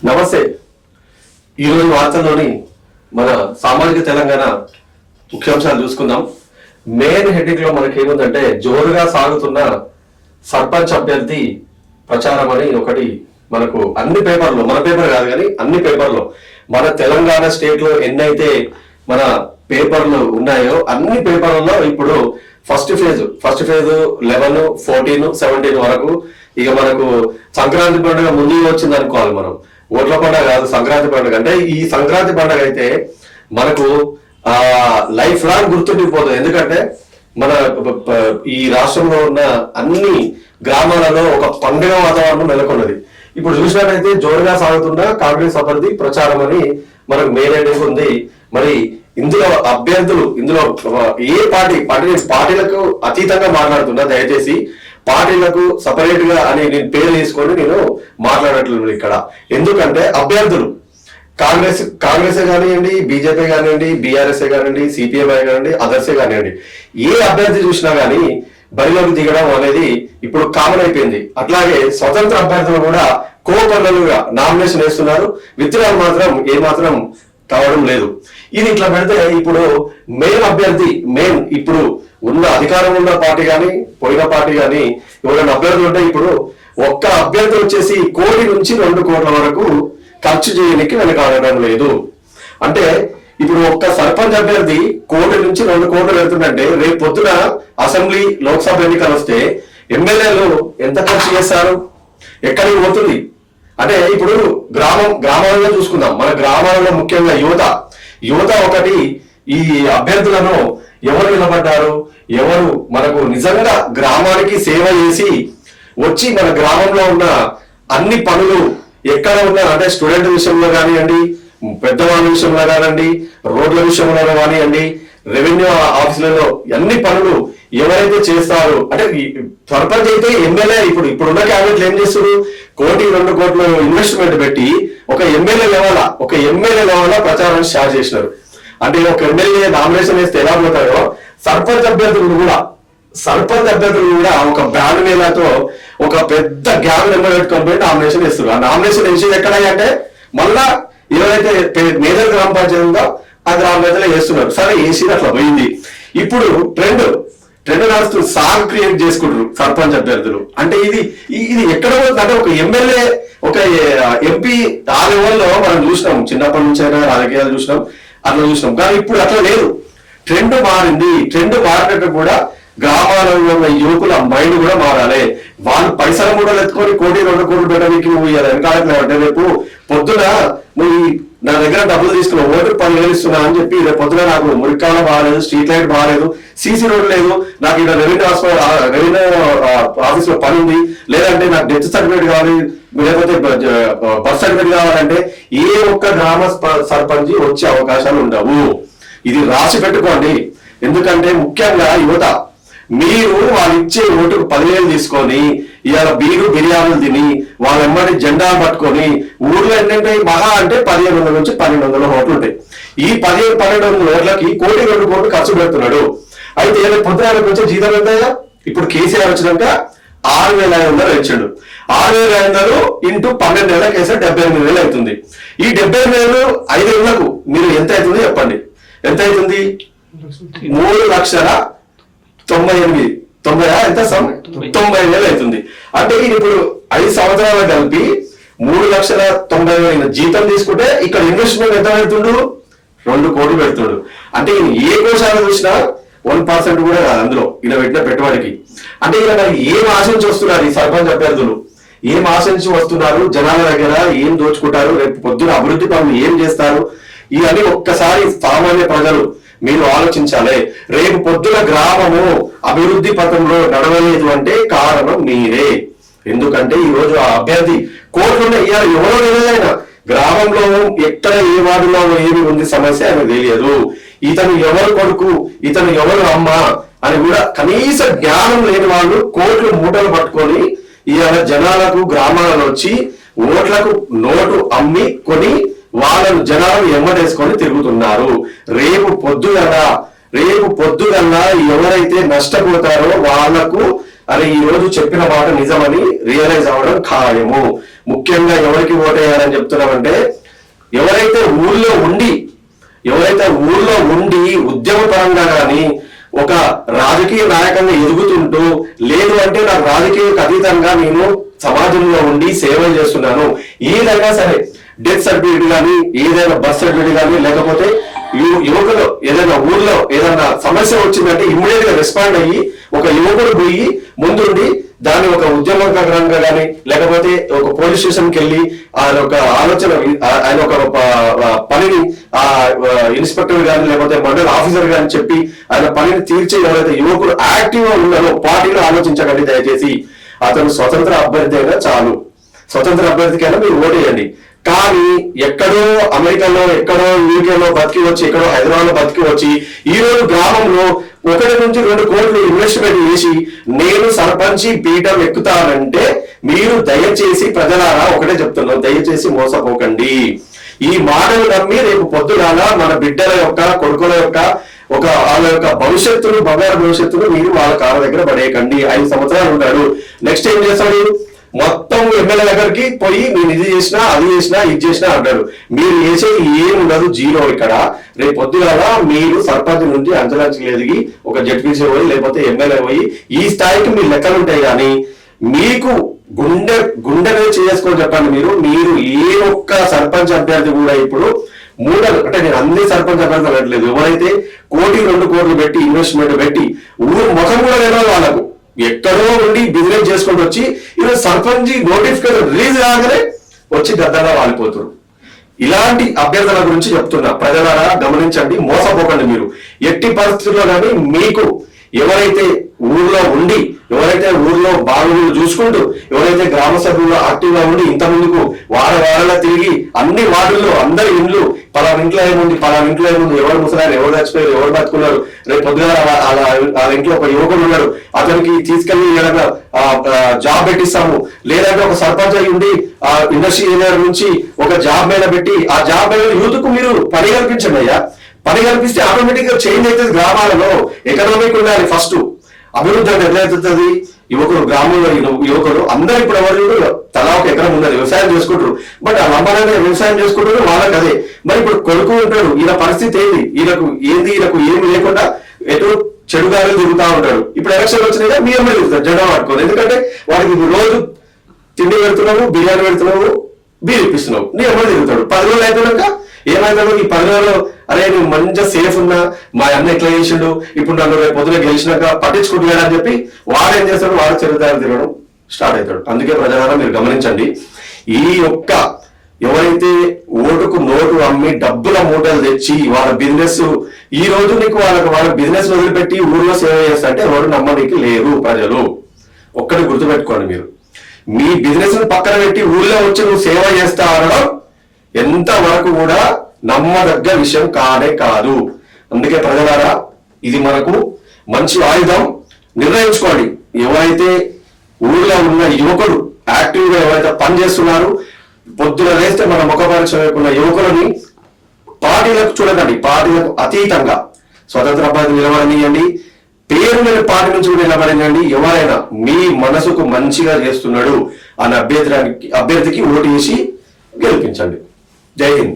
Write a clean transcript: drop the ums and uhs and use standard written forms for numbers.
నమస్తే. ఈరోజు వార్తల్లోని మన సామాజిక తెలంగాణ ముఖ్యాంశాలు చూసుకుందాం. మెయిన్ హెడ్డింగ్ లో మనకి ఏముందంటే జోరుగా సాగుతున్న సర్పంచ్ అభ్యర్థి ప్రచారం అని ఒకటి మనకు అన్ని పేపర్లో, మన పేపర్ కాదు కానీ అన్ని పేపర్లో, మన తెలంగాణ స్టేట్ లో ఎన్నైతే మన పేపర్లు ఉన్నాయో అన్ని పేపర్లలో ఇప్పుడు ఫస్ట్ ఫేజ్ 11, 14, 17 వరకు ఇక మనకు సంక్రాంతి పండుగ ముందుగా వచ్చింది అనుకోవాలి. మనం ఓట్ల పండుగ కాదు, సంక్రాంతి పండుగ. అంటే ఈ సంక్రాంతి పండుగ అయితే మనకు లైఫ్ లాంగ్ గుర్తుండిపోతుంది. ఎందుకంటే మన ఈ రాష్ట్రంలో ఉన్న అన్ని గ్రామాలలో ఒక పండుగ వాతావరణం నెలకొన్నది. ఇప్పుడు చూసినట్టయితే జోరుగా సాగుతున్న కాంగ్రెస్ అభ్యర్థి ప్రచారం అని మనకు మెయిన్ హెడ్డింగ్ ఉంది. మరి ఇందులో అభ్యర్థులు, ఇందులో ఏ పార్టీలకు అతీతంగా మాట్లాడుతున్నా, దయచేసి పార్టీలకు సపరేట్ గా అని నేను పేరు తీసుకొని నేను మాట్లాడట్లేదు ఇక్కడ. ఎందుకంటే అభ్యర్థులు కాంగ్రెస్ కానివ్వండి, బీజేపీ కానివ్వండి, బీఆర్ఎస్ కానివ్వండి, సిపిఎంఐ కానివ్వండి, అదర్సే కానివ్వండి, ఏ అభ్యర్థి చూసినా గానీ బరిలోకి దిగడం అనేది ఇప్పుడు కామన్ అయిపోయింది. అట్లాగే స్వతంత్ర అభ్యర్థులు కూడా కోపర్లుగా నామినేషన్ వేస్తున్నారు. విత్డ్రాల్ మాత్రం ఏమాత్రం కావడం లేదు. ఇది ఇట్లా పెడితే ఇప్పుడు మెయిన్ ఇప్పుడు ఉన్న అధికారం ఉన్న పార్టీ కానీ పోయిన పార్టీ కానీ ఎవరైనా అభ్యర్థులు ఉంటే ఇప్పుడు ఒక్క అభ్యర్థి వచ్చేసి 1 కోటి నుంచి 2 కోట్ల వరకు ఖర్చు చేయడానికి వెనకాడడం లేదు. అంటే ఇప్పుడు ఒక్క సర్పంచ్ అభ్యర్థి 1 కోటి నుంచి 2 కోట్లు వెళ్తుందంటే రేపు పొద్దున అసెంబ్లీ, లోక్సభ ఎన్నికలు వస్తే ఎమ్మెల్యేలు ఎంత ఖర్చు చేస్తారు, ఎక్కడికి పోతుంది? అంటే ఇప్పుడు గ్రామాలలో చూసుకుందాం. మన గ్రామాలలో ముఖ్యంగా యువత ఒకటి ఈ అభ్యర్థులను ఎవరు నిలబడ్డారు, ఎవరు మనకు నిజంగా గ్రామానికి సేవ చేసి వచ్చి మన గ్రామంలో ఉన్న అన్ని పనులు ఎక్కడ ఉన్నా, అంటే స్టూడెంట్ విషయంలో కానివ్వండి, పెద్దవాళ్ళ విషయంలో కానివ్వండి, రోడ్ల విషయంలో కానివ్వండి, రెవెన్యూ ఆఫీసులలో అన్ని పనులు ఎవరైతే చేస్తారో, అంటే సర్పంచ్ అయితే ఎమ్మెల్యే ఇప్పుడున్న క్యాబినెట్లు ఏం చేస్తారు, 1 కోటి 2 కోట్ల ఇన్వెస్ట్మెంట్ పెట్టి ఒక ఎమ్మెల్యే లెవెల్ ప్రచారాన్ని స్టార్ట్ చేసినారు. అంటే ఒక ఎమ్మెల్యే నామినేషన్ వేస్తే ఎలా పోతారో సర్పంచ్ అభ్యర్థులు కూడా ఒక బ్యాన్ మేళతో ఒక పెద్ద గ్యాన్ నెంబర్ పెట్టుకొని పోయి నామినేషన్ వేస్తారు. ఆ నామినేషన్ వేసేది ఎక్కడ అంటే మళ్ళా ఎవరైతే మేజర్ గ్రామ పంచాయతీ ఉందో ఆ గ్రామ పంచాయతీలో వేస్తున్నారు. సరే, వేసి అట్లా పోయింది. ఇప్పుడు ట్రెండ్ నడుస్తూ సాగు క్రియేట్ చేసుకుంటారు సర్పంచ్ అభ్యర్థులు. అంటే ఇది ఎక్కడ పోతుంది అంటే ఒక ఎమ్మెల్యే, ఒక ఎంపీ ఆ లెవెల్లో మనం చూసినాం. చిన్నప్పటి నుంచి అయినా రాజకీయాలు చూసినాం, అట్లా చూసినాం. కానీ ఇప్పుడు అట్లా లేదు. ట్రెండ్ మారింది. ట్రెండ్ మారినట్టు కూడా గ్రామాలలో ఉన్న యువకుల మైండ్ కూడా మారాలి. వాళ్ళు పైసలు కూడా ఎత్తుకొని 1 కోటి 2 కోట్లు పెట్టడానికి నువ్వు వెనకాడట్లేవు. అంటే రేపు పొద్దున నువ్వు నా దగ్గర డబ్బులు తీసుకున్నావు, ఓటు 10,000 ఇస్తున్నా అని చెప్పి రేపు పొద్దున నాకు మురికాల బాగాలేదు, స్ట్రీట్ లైట్ బాగాలేదు, సీసీ రోడ్ లేదు, నాకు ఇక్కడ రెవెన్యూ ఆఫీస్ లో పని ఉంది, లేదంటే నాకు డెత్ సర్టిఫికేట్ కావాలి, లేకపోతే బర్త్ సర్టిఫికేట్ కావాలంటే ఏ ఒక్క గ్రామ సర్పంచ్ వచ్చే అవకాశాలు ఉండవు. ఇది రాసి పెట్టుకోండి. ఎందుకంటే ముఖ్యంగా యువత, మీరు వాళ్ళు ఇచ్చే ఓటుకు 10,000 తీసుకొని ఇవాళ బిర్యానీలు తిని వాళ్ళ ఎమ్మడి జెండాలు పట్టుకొని ఊర్లో ఏంటంటే మహా అంటే 1,500 నుంచి 1,200 ఓట్లు ఉంటాయి. ఈ 1,100-1,200 ఓట్లకి 1 కోటి 2 కోట్లు ఖర్చు పెడుతున్నాడు. అయితే పొద్దున వచ్చే జీతం ఎంతగా? ఇప్పుడు కేసీఆర్ వచ్చినాక 6,500 ఇచ్చాడు. 6,500 ఇంటూ 12 నెలలకు వేస్తే 78,000 అవుతుంది. ఈ 78,000 5 ఏళ్లకు మీరు ఎంత అవుతుంది చెప్పండి? ఎంత అవుతుంది? 3,98,90,000 అవుతుంది. అంటే ఇప్పుడు 5 సంవత్సరాలు కలిపి 3,90,000 జీతం తీసుకుంటే ఇక్కడ ఇన్వెస్ట్మెంట్ ఎంత పెడుతుండు? 2 కోట్లు పెడుతుండు. అంటే ఏ కోశాలు చూసినా 1% కూడా కాదు అందులో ఇలా పెట్టిన పెట్టుబడికి. అంటే ఇలా ఏం ఆశించి వస్తున్నారు ఈ సర్పంచ్ అభ్యర్థులు? ఏం ఆశించి వస్తున్నారు? జనాల దగ్గర ఏం దోచుకుంటారు? రేపు పొద్దున అభివృద్ధి పనులు ఏం చేస్తారు? ఇవన్నీ ఒక్కసారి సామాన్య ప్రజలు మీరు ఆలోచించాలి. రేపు పొద్దున గ్రామము అభివృద్ధి పథంలో నడవలేదు అంటే కారణం మీరే. ఎందుకంటే ఈ రోజు ఆ అభ్యర్థి కోర్టులో ఎవరో ఏదైనా గ్రామంలో ఎక్కడ ఏ వార్డులో ఏమి ఉంది సమస్య అని తెలియదు. ఇతను ఎవరు కొడుకు, ఇతను ఎవరు అమ్మ అని కూడా కనీస జ్ఞానం లేని వాళ్ళు కోట్లు మూటలు పట్టుకొని ఇవాళ జనాలకు గ్రామాలలో వచ్చి ఓట్లకు నోటు అమ్మి కొని వాళ్ళను జనాలు ఎమ్మడేసుకొని తిరుగుతున్నారు. రేపు పొద్దుగల్లా ఎవరైతే నష్టపోతారో వాళ్లకు అరే ఈ రోజు చెప్పిన మాట నిజమని రియలైజ్ అవ్వడం ఖాయము. ముఖ్యంగా ఎవరికి ఓటేయాలని చెప్తున్నామంటే ఎవరైతే ఊళ్ళో ఉండి ఉద్యమ పరంగా కానీ ఒక రాజకీయ నాయకంగా ఎదుగుతుంటూ లేదు అంటే నాకు రాజకీయకు అతీతంగా నేను సమాజంలో ఉండి సేవలు చేస్తున్నాను, ఏదైనా సరే డెత్ సర్టిఫికేట్ కానీ ఏదైనా బర్త్ సర్టిఫికేట్ కానీ లేకపోతే యువకులు ఏదైనా ఊర్లో ఏదైనా సమస్య వచ్చిందంటే ఇమ్మీడియట్ గా రెస్పాండ్ అయ్యి ఒక యువకుడు పోయి ముందుండి దాన్ని ఒక ఉద్యమకరంగా కానీ లేకపోతే ఒక పోలీస్ స్టేషన్కి వెళ్ళి ఆయన ఒక ఆలోచన ఆయన ఒక పనిని ఆ ఇన్స్పెక్టర్ కానీ లేకపోతే మండల ఆఫీసర్ కానీ చెప్పి ఆయన పనిని తీర్చి ఎవరైతే యువకుడు యాక్టివ్ గా ఉన్నారో పార్టీలో ఆలోచించకండి. దయచేసి అతను స్వతంత్ర అభ్యర్థి అయినా చాలు, స్వతంత్ర అభ్యర్థికైనా మీరు ఓటేయండి. కానీ ఎక్కడో అమెరికాలో ఎక్కడో యూకేలో బతికి వచ్చి ఎక్కడో హైదరాబాద్ లో బతికి వచ్చి ఈ రోజు గ్రామంలో 1 నుంచి 2 కోట్లు ఇన్వెస్ట్మెంట్ చేసి నేను సర్పంచి పీఠం ఎక్కుతానంటే మీరు దయచేసి ప్రజలారా ఒకటే చెప్తున్నాను, దయచేసి మోసపోకండి. ఈ మాటలు నమ్మి రేపు పొద్దుగాల మన బిడ్డల యొక్క కొడుకుల యొక్క వాళ్ళ యొక్క భవిష్యత్తును బంగారు భవిష్యత్తును మీరు వాళ్ళ కాళ్ళ దగ్గర పడేయకండి. 5 సంవత్సరాలు ఉంటాడు, నెక్స్ట్ ఏం చేస్తాడు? మొత్తం ఎమ్మెల్యే దగ్గరికి పోయి నేను ఇది చేసినా అది చేసినా ఇది చేసినా అంటాడు. మీరు చేసేది ఏముండదు, జీరో. ఇక్కడ రేపు పొద్దుగాల మీరు సర్పంచ్ నుండి అంచనాకి ఎదిగి ఒక జడ్పీసీ పోయి లేకపోతే ఎమ్మెల్యే పోయి ఈ స్థాయికి మీ లెక్కలు ఉంటాయి. కానీ మీకు గుండెనే చేసుకొని చెప్పండి. మీరు ఏ ఒక్క సర్పంచ్ అభ్యర్థి కూడా ఇప్పుడు అంటే నేను అన్ని సర్పంచ్ అభ్యర్థులు అనట్లేదు, ఎవరైతే 1 2 కోట్లు పెట్టి ఇన్వెస్ట్మెంట్ పెట్టి ఊరు ముఖం కూడా లేదా వాళ్ళకు ఎక్కడో ఉండి బిజినెస్ చేసుకుంటూ వచ్చి ఈరోజు సర్పంచ్ నోటిఫికేషన్ రిలీజ్ కాగానే వచ్చి గద్దగా వాలిపోతారు. ఇలాంటి అభ్యర్థుల గురించి చెప్తున్నా, ప్రజలారా గమనించండి, మోసపోకండి. మీరు ఎట్టి పరిస్థితుల్లో కానీ మీకు ఎవరైతే ఊర్లో బాగులు చూసుకుంటూ ఎవరైతే గ్రామ సభ్యులు యాక్టివ్ గా ఉండి ఇంత ముందుకు వారాల తిరిగి అన్ని వార్డుల్లో అందరి ఇండ్లు పలానా ఇంట్లో ఏముంది ఎవరు ముసలారు ఎవరు చచ్చిపోయారు ఎవరు బతుకున్నారు రేపు పొద్దుగా ఆ ఇంట్లో ఒక యువకుడు ఉన్నాడు అతనికి తీసుకెళ్లి ఏదైనా జాబ్ పెట్టిస్తాము, లేదంటే ఒక సర్పంచ్ అయి ఉండి ఆ ఇండస్ట్రీ ఏరియా నుంచి ఒక జాబ్ మీద పెట్టి ఆ జాబ్ మీద యూత్ కు మీరు పని కల్పించండి అయ్యా. పని కల్పిస్తే ఆటోమేటిక్ గా చేంజ్ అవుతుంది. గ్రామాలలో ఎకనామిక్ ఉండాలి. ఫస్ట్ అభివృద్ధి అంటే ఎట్లయితుంది? గ్రామంలో యువకులు అందరూ ఇప్పుడు ఎవరు తలా ఒక ఎకరం ఉన్నది, వ్యవసాయం చేసుకుంటారు. బట్ ఆ లంబాలనే వ్యవసాయం చేసుకుంటారు, వాళ్ళకి అదే. మరి ఇప్పుడు కొడుకు ఉంటాడు, ఈయన పరిస్థితి ఏంది? ఈయనకు ఏమి లేకుండా ఎటు చెడుగాలు తిరుగుతా ఉంటాడు. ఇప్పుడు ఎలక్షన్ వచ్చినాయిగా మీ అమ్మాయి తిరుగుతారు జెండా పట్టుకోదు. ఎందుకంటే వాడికి రోజు తిండి పెడుతున్నావు, బిర్యానీ పెడుతున్నావు, బీర్ ఇప్పిస్తున్నావు, నీ అమ్మాయి తిరుగుతాడు. 10 రోజులు అయిపోయాక ఏమైతాడు? ఈ 10 రోజులు అరే నువ్వు మంచిగా సేఫ్ ఉన్నా, మా అన్న ఇట్లా చేసిండు, ఇప్పుడు నన్ను రేపు పొద్దున గెలిచినాక పట్టించుకుంటున్నాడు అని చెప్పి వాడు ఏం చేస్తాడు? వాడు చెరుదారు తిరగడం స్టార్ట్ అవుతాడు. అందుకే ప్రజలారా మీరు గమనించండి, ఈ యొక్క ఎవరైతే ఓటుకు నోటు అమ్మి డబ్బుల మూటలు తెచ్చి వాళ్ళ బిజినెస్ ఈ రోజు నీకు వాళ్ళ బిజినెస్ వదిలిపెట్టి ఊర్లో సేవ చేస్తా అంటే ఎవరు నమ్మడానికి లేరు. ప్రజలు ఒక్కటి గుర్తుపెట్టుకోండి, మీరు మీ బిజినెస్ పక్కన పెట్టి ఊర్లో వచ్చి నువ్వు సేవ చేస్తా అనడం ఎంత వరకు కూడా నమ్మదగ్గ విషయం కానే కాదు. అందుకే ప్రజలారా ఇది మనకు మంచి ఆయుధం. నిర్ణయించుకోండి, ఎవరైతే ఊర్లో ఉన్న యువకుడు యాక్టివ్ గా ఎవరైతే పనిచేస్తున్నారు, పొద్దున వేస్తే మన ముఖ పరిచయం లేకున్న యువకులని పార్టీలకు చూడకండి, పార్టీలకు అతీతంగా స్వతంత్ర అభ్యర్థి నిలబడనియండి, పేరు మీద పార్టీ నుంచి నిలబడనియండి. ఎవరైనా మీ మనసుకు మంచిగా చేస్తున్నాడు అన్న అభ్యర్థికి ఓటు వేసి గెలిపించండి. జై హింద్.